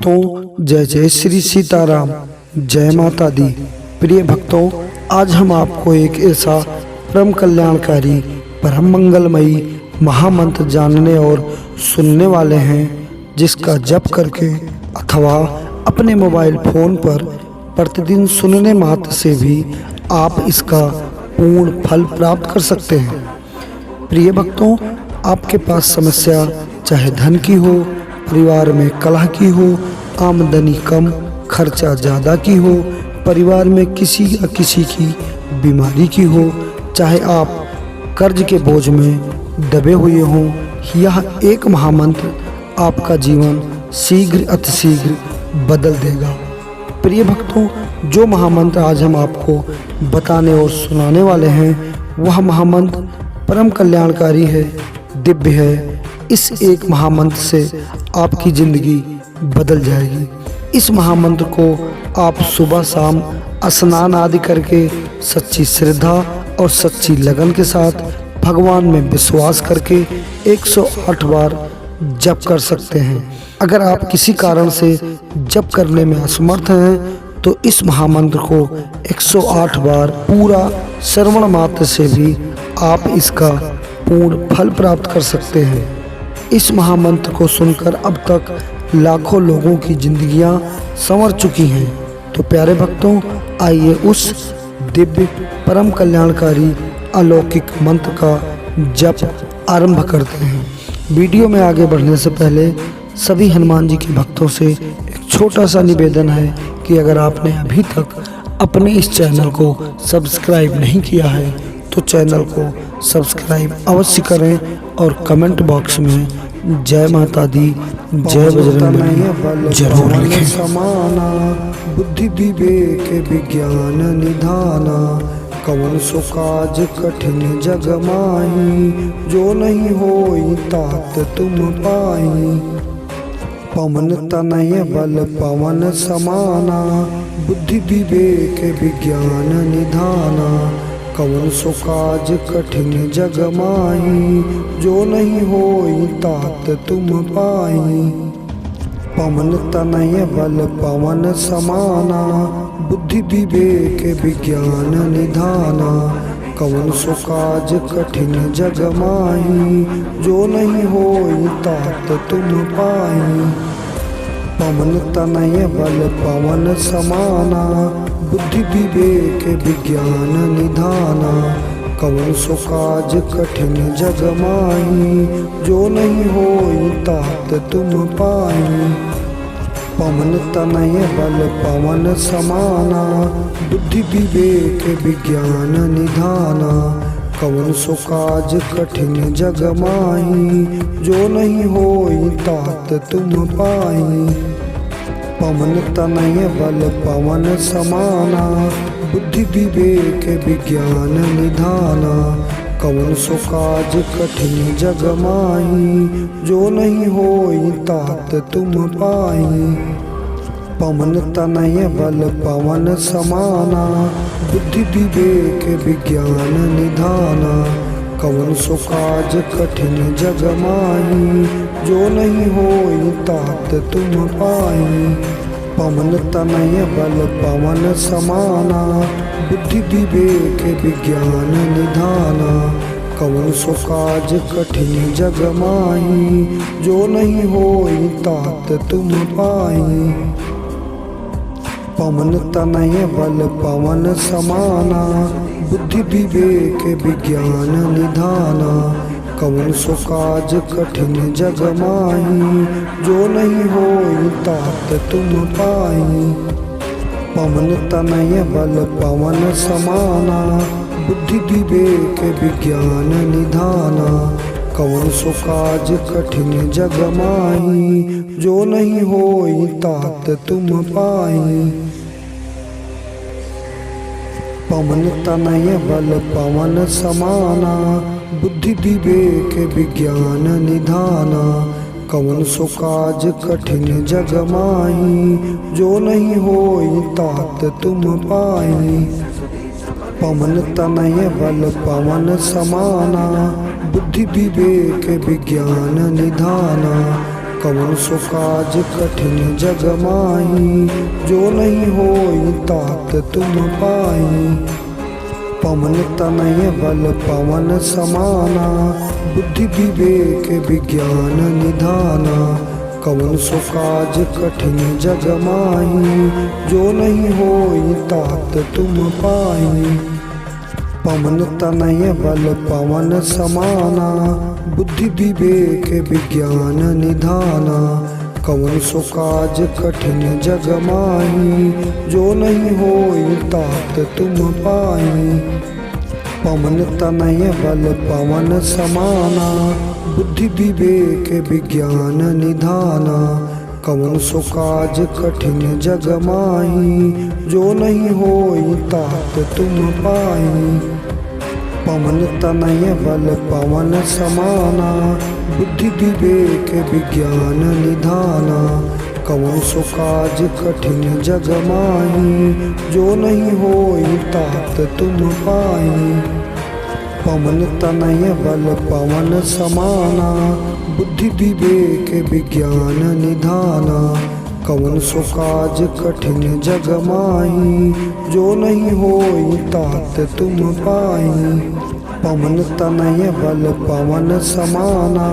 भक्तों, जय जय श्री सीताराम, जय माता दी। प्रिय भक्तों, आज हम आपको एक ऐसा परम कल्याणकारी, परम मंगलमयी महामंत्र जानने और सुनने वाले हैं, जिसका जप करके अथवा अपने मोबाइल फोन पर प्रतिदिन सुनने मात्र से भी आप इसका पूर्ण फल प्राप्त कर सकते हैं। प्रिय भक्तों, आपके पास समस्या चाहे धन की हो, परिवार में कलह की हो, आमदनी कम खर्चा ज़्यादा की हो, परिवार में किसी न किसी की बीमारी की हो, चाहे आप कर्ज के बोझ में दबे हुए हों, यह एक महामंत्र आपका जीवन शीघ्र अतिशीघ्र बदल देगा। प्रिय भक्तों, जो महामंत्र आज हम आपको बताने और सुनाने वाले हैं, वह महामंत्र परम कल्याणकारी है, दिव्य है। इस एक महामंत्र से आपकी ज़िंदगी बदल जाएगी। इस महामंत्र को आप सुबह शाम स्नान आदि करके सच्ची श्रद्धा और सच्ची लगन के साथ भगवान में विश्वास करके 108 बार जप कर सकते हैं। अगर आप किसी कारण से जप करने में असमर्थ हैं तो इस महामंत्र को 108 बार पूरा श्रवण मात्र से भी आप इसका पूर्ण फल प्राप्त कर सकते हैं। इस महामंत्र को सुनकर अब तक लाखों लोगों की जिंदगियां संवर चुकी हैं। तो प्यारे भक्तों, आइए उस दिव्य परम कल्याणकारी अलौकिक मंत्र का जप आरंभ करते हैं। वीडियो में आगे बढ़ने से पहले सभी हनुमान जी के भक्तों से एक छोटा सा निवेदन है कि अगर आपने अभी तक अपने इस चैनल को सब्सक्राइब नहीं किया है तो चैनल को सब्सक्राइब अवश्य करें और कमेंट बॉक्स में जय माता दी, जय बजरंगबली जरूर लिखें। समाना बुद्धि विवेक विज्ञान निधाना, कवन सो काज कठिन जग माही, जो नहीं होई तात तुम पाई। पवन तनय बल पवन समाना, बुद्धि विवेक विज्ञान निधाना, कवन सो काज कठिन जग माही, जो नहीं होई तात तुम पाई। पवन तनय बल पवन समाना, बुद्धि विवेक विज्ञान निधाना, कवन सो काज कठिन जग माही, जो नहीं होई तात तुम पाई। पवन तनय बल पवन समाना, बुद्धि विवेक विज्ञान निधाना, कवन सो काज कठिन जग माही, जो नहीं होई तात तुम पाई। पवन तनय बल पवन समाना, बुद्धि विवेक विज्ञान निधाना, कवन सो काज कठिन जग माही, जो नहीं होई तात तुम पाई। पवन तनय बल पवन समाना, बुद्धि विवेक विज्ञान निधाना, कवन सो काज कठिन जग माही, जो नहीं होई तात तुम पाई। पवन तनय बल पवन समाना, बुद्धि विवेक विज्ञान निधाना, कवन सो काज कठिन जग माही, जो नहीं होई तात तुम पाई। पवन तनय बल पवन समाना, बुद्धि विवेक विज्ञान निधाना, कवन सो काज कठिन जग माही, जो नहीं होई तात तुम पाई। पवन तनय बल पवन समाना, बुद्धि विवेक विज्ञान निधाना, कवन सो काज कठिन जग माही, जो नहीं होई तात तुम पाई। पवन तनय बल पवन समाना, बुद्धि विवेक विज्ञान निधाना, कवन सो काज कठिन जग माही, जो नहीं होई तात तुम पाई। पवन तनय बल पवन समाना, बुद्धि विवेक विज्ञान निधाना, कवन सो काज कठिन जग माही, जो नहीं होई तात तुम पाई। पवन तनय बल पवन समाना, बुद्धि विवेक विज्ञान निधाना, कवन सो काज कठिन जग माही, जो नहीं होई तात तुम पाई। पवन तनय बल पवन समाना, बुद्धि विवेक विज्ञान निधाना। कवन सो काज कठिन जग माही, जो नहीं होई तात तुम पाई। पवन तनय बल पवन समाना, बुद्धि विवेक विज्ञान निधाना। कवन सो काज कठिन जग माही, जो नहीं होई तात तुम पाई। पवन तनय बल पवन समाना, बुद्धि विवेक विज्ञान निधाना। कवन सो काज कठिन जग माही, जो नहीं होई तात तुम पाई। पवन तनय बल पवन समाना, बुद्धि विवेक विज्ञान निधाना। कवन सो काज कठिन जग माही, जो नहीं होई तात तुम पाई। पवन तनय बल पवन समाना, बुद्धि विवेक विज्ञान निधाना। कवन सो काज कठिन जग माही, जो नहीं होई तात तुम पाई। पवन तनय बल पवन समाना,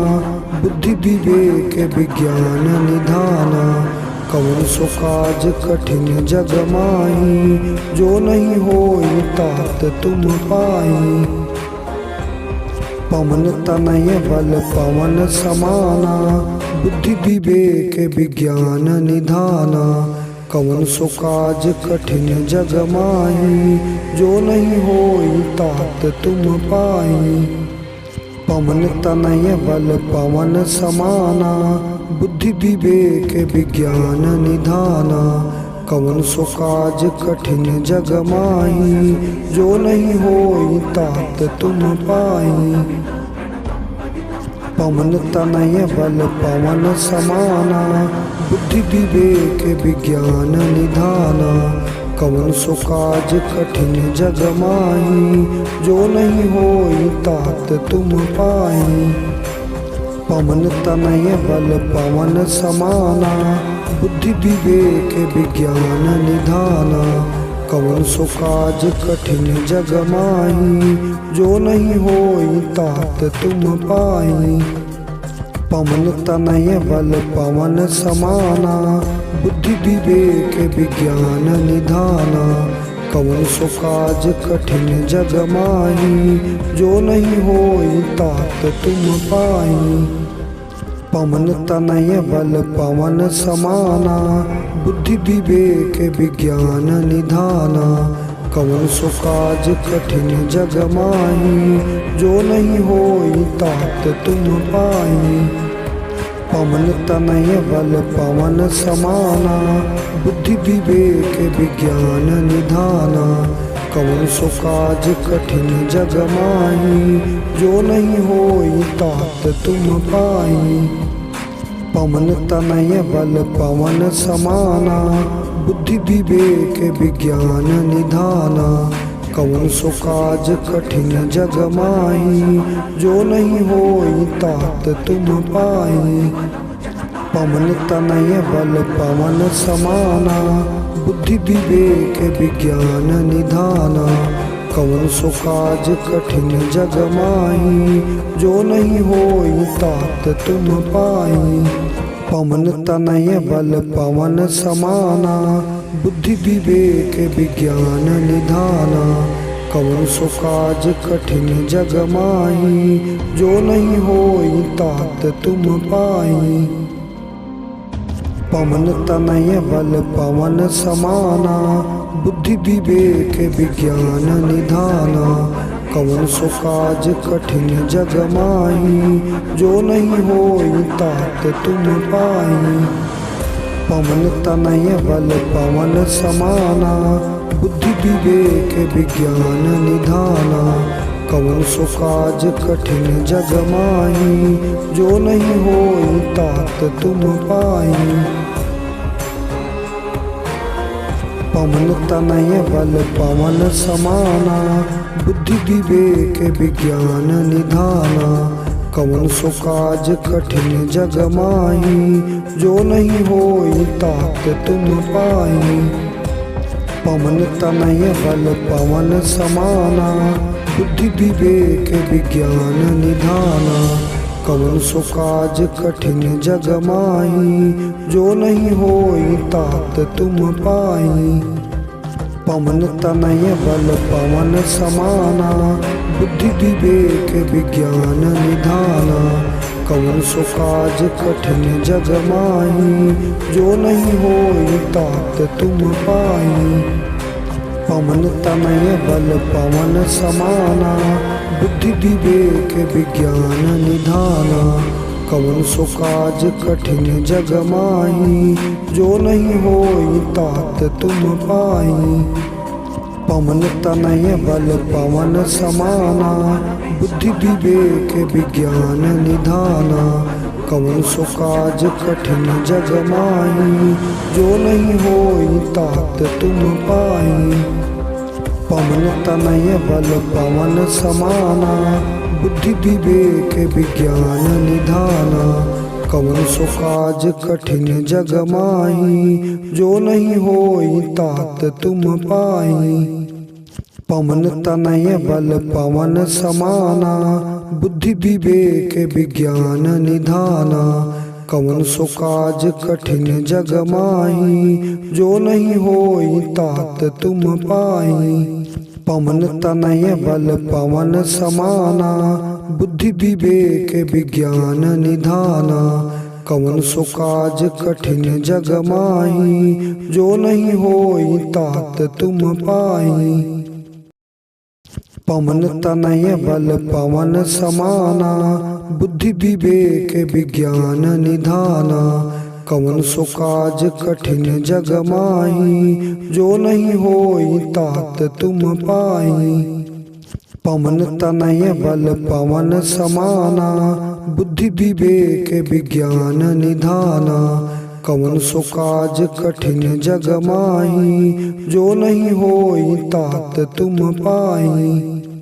बुद्धि विवेक विज्ञान निधाना। कवन सो काज कठिन जग माही, जो नहीं होई तात तुम पाई। पवन तनय बल पवन समाना, बुद्धि विवेक विज्ञान निधाना। कवन सो काज कठिन जग माही, जो नहीं होई तात तुम पाई। पवन तनय बल पवन समाना, बुद्धि विवेक विज्ञान निधाना। कवन सो काज कठिन जग माही, जो नहीं होई तात तुम पाई। पवन तनय बल पवन समाना, बुद्धि विवेक विज्ञान निधाना। कवन सो काज कठिन जग माही, जो नहीं होई तात तुम पाई। पवन तनय बल पवन समाना, बुद्धि विवेक विज्ञान निधाना। कवन सो काज कठिन जग माही, जो नहीं होई तात तुम पाई। पवन तनय बल पवन समाना, बुद्धि विवेक विज्ञान निधाना। कवन सो काज कठिन जग माही, जो नहीं होई तात तुम पाई। पवन तनय बल पवन समाना, बुद्धि विवेक विज्ञान निधाना। कवन सो काज कठिन जग माही, जो नहीं होई तात तुम पाई। पवन तनय बल पवन समाना, बुद्धि विवेक विज्ञान निधाना। कवन सो काज कठिन जग माही, जो नहीं होई तात तुम पाई। पवन तनय बल पवन समाना, बुद्धि विवेक विज्ञान निधाना। कवन सो काज कठिन जग माही, जो नहीं होई तात तुम पाई। पवन तनय बल पवन समाना, बुद्धि विवेक विज्ञान निधाना। कवन सो काज कठिन जग माही, जो नहीं होई तात तुम पाई। पवन तनय बल पवन समाना, बुद्धि विवेक विज्ञान निधाना। कवन सो काज कठिन जग माही, जो नहीं होई तात तुम पाई। पवन तनय बल पवन समाना, बुद्धि विवेक विज्ञान निधाना। कवन सो काज कठिन जग माही, जो नहीं होई तात तुम पाई। पवन तनय बल पवन समाना, बुद्धि विवेक विज्ञान निधाना। कवन सो काज कठिन जग माही, जो नहीं होई तात तुम पाई। पवन तनय बल पवन समाना, बुद्धि विवेक विज्ञान निधाना। कवन सो काज कठिन जग माही, जो नहीं होई तात तुम पाई। पवन तनय बल पवन समाना, बुद्धि विवेक विज्ञान निधाना। कवन सो काज कठिन जग माही, जो नहीं होई तात तुम पाई। पवन तनय बल पवन समाना, बुद्धि विवेक विज्ञान निधाना। कवन सो काज कठिन जग माही, जो नहीं होई तात तुम पाई। पवन तनय बल पवन समाना, बुद्धि विवेक विज्ञान निधाना। कवन सो काज कठिन जग माही, जो नहीं होई तात तुम पाई। पवन तनय बल पवन समाना, बुद्धि विवेक विज्ञान निधाना। कवन सो काज कठिन जग माही, जो नहीं होई तात तुम पाई। पवन तनय बल पवन समाना, बुद्धि विवेक विज्ञान निधाना। कवन सो काज कठिन जग माही, जो नहीं होई तात तुम पाई। पवन तनय बल पवन समाना, बुद्धि विवेक विज्ञान निधाना। कवन सो काज कठिन जग माही, जो नहीं होई तात तुम पाई। पवन तनय बल पवन समाना, बुद्धि विवेक विज्ञान निधाना। कवन सो काज कठिन जग माही, जो नहीं होई तात तुम पाई। पवन तनय बल पवन समाना, बुद्धि विवेक विज्ञान निधाना। कवन सो काज कठिन जग माही, जो नहीं होई तात तुम पाई। पवन तनय बल पवन समाना, बुद्धि विवेक विज्ञान निधाना। कवन सो काज कठिन जग माही, जो नहीं होई तात तुम पाई।